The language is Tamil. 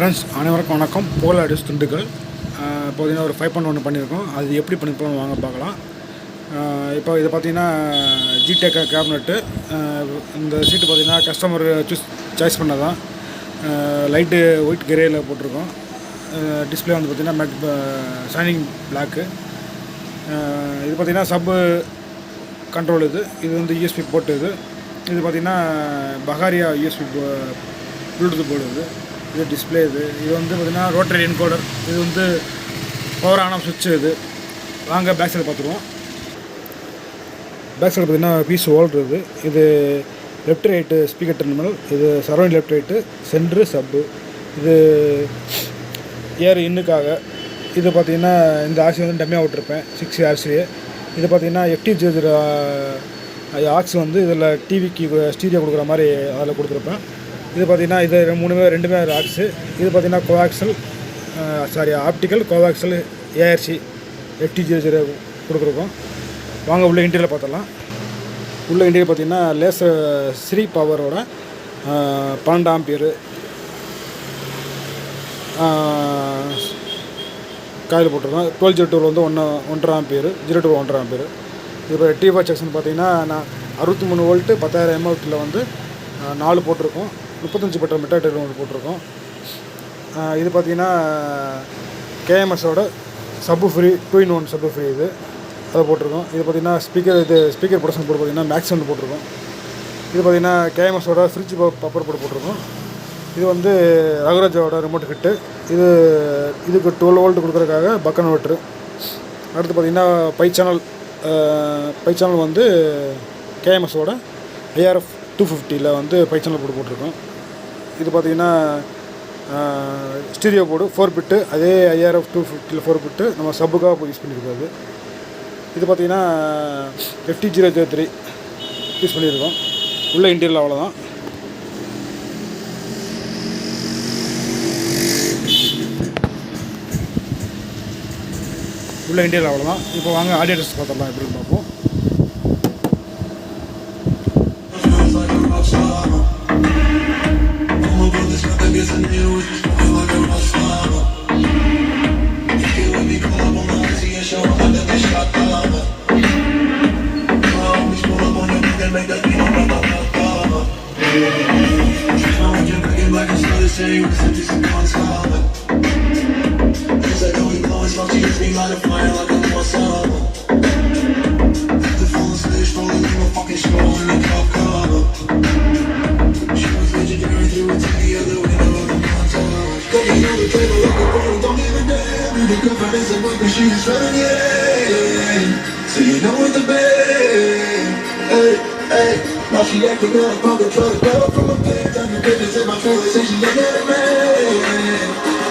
ஃப்ரெண்ட்ஸ் அனைவருக்கும் வணக்கம். போல அடிஸ் துண்டுகள் பார்த்தீங்கன்னா ஒரு 5.1 பண்ணியிருக்கோம். அது எப்படி பண்ணிக்கலாம் வாங்க பார்க்கலாம். இப்போ இது பார்த்தீங்கன்னா ஜிடெக் கேபினெட்டு. இந்த சீட்டு பார்த்தீங்கன்னா கஸ்டமர் சாய்ஸ் பண்ணதான். லைட்டு ஒயிட் கிரேயில் போட்டிருக்கோம். டிஸ்பிளே வந்து பார்த்திங்கன்னா மேட் ஷைனிங் பிளாக்கு. இது பார்த்திங்கன்னா சப்பு கண்ட்ரோல். இது வந்து யூஎஸ்பி போட்டு. இது பார்த்திங்கன்னா பகாரியா யூஎஸ்பி ப்ளூடூத் போர்டு. இது டிஸ்பிளே. இது வந்து பார்த்திங்கன்னா ரோட்டரி என்கோடர். இது வந்து பவர் ஆன் ஆஃப் சுவிட்சு. இது வாங்க பேக் சைடு பார்த்துருவோம். பேக் சைடு பார்த்திங்கன்னா பீஸ் ஓல்டுறது. இது லெஃப்ட் ரைட்டு ஸ்பீக்கர் டெர்மினல். இது சரௌண்டிங் லெஃப்ட் ரைட்டு சென்ட்ரு சப்பு. இது ஏர் இன்னுக்காக. இது பார்த்திங்கன்னா இந்த ஆக்சி வந்து டம்மியாக விட்டுருப்பேன் 6 ஆர்சி. இது பார்த்திங்கன்னா FT0 ஆக்ஸ் வந்து இதில் டிவிக்கு ஸ்டீரியோ கொடுக்குற மாதிரி அதில் கொடுத்துருப்பேன். இது பார்த்திங்கன்னா இது ரெண்டுமே ஆக்ஸு. இது பார்த்திங்கன்னா coaxial optical coaxial ARC FT0 கொடுக்குறோம். வாங்க உள்ள இன்டீரியர் பார்த்துடலாம். உள்ள இன்டீரியர் பார்த்திங்கன்னா லேசர் ஸ்ரீ பவரோட 12 ஆம்பியர் காயில் போட்டிருக்கோம். 1202 வந்து 1.5 ஆம்பியர், 02 1.5 ஆம்பியர். இப்போ T5 செக்ஷன் பார்த்திங்கன்னா நான் 63 வோல்ட்டு 10,000 mAh வந்து 4 போட்டிருக்கோம். 35 பட்டர் மெட்டாடர் ஒன்று போட்டிருக்கோம். இது பார்த்திங்கன்னா KMSோட சப்பு ஃப்ரீ 2-in-1 சப்பு ஃப்ரீ. இது அதை போட்டிருக்கோம். இது பார்த்திங்கன்னா ஸ்பீக்கர் ப்ரொடக்ஷன் போர்டு பார்த்திங்கன்னா மேக்ஸிமம் போட்டிருக்கோம். இது பார்த்திங்கன்னா KMSோட ஃப்ரிட்ஜ் பப்பர் போர்டு போட்டிருக்கோம். இது வந்து ரகுராஜோட ரிமோட் கிட்டு. இதுக்கு 12 வோல்ட் கொடுக்குறதுக்காக பக்கன் வெட்ரு. அடுத்து பார்த்திங்கன்னா பை சேனல் வந்து KMSோட IRF 250 வந்து பை சேனல் போட்டிருக்கோம். இது பார்த்திங்கன்னா ஸ்டீரியோ போர்டு 4 பிட்டு. அதே IRF 250 4 பிட்டு நம்ம சப்புக்காக யூஸ் பண்ணியிருக்காது. இது பார்த்திங்கன்னா FT003 யூஸ் பண்ணியிருக்கோம். உள்ள இன்டீரியல் அவ்வளோதான். உள்ள இன்டீரியல் அவ்வளோதான். இப்போ வாங்க ஆடியோ டெஸ்ட் பார்த்துடலாம் எப்படின்னு பார்ப்போம். So you know what the bed, hey, hey. Now she acting up, I'm gonna try to go from a bed. Done the business in my trailer, say she ain't got a man.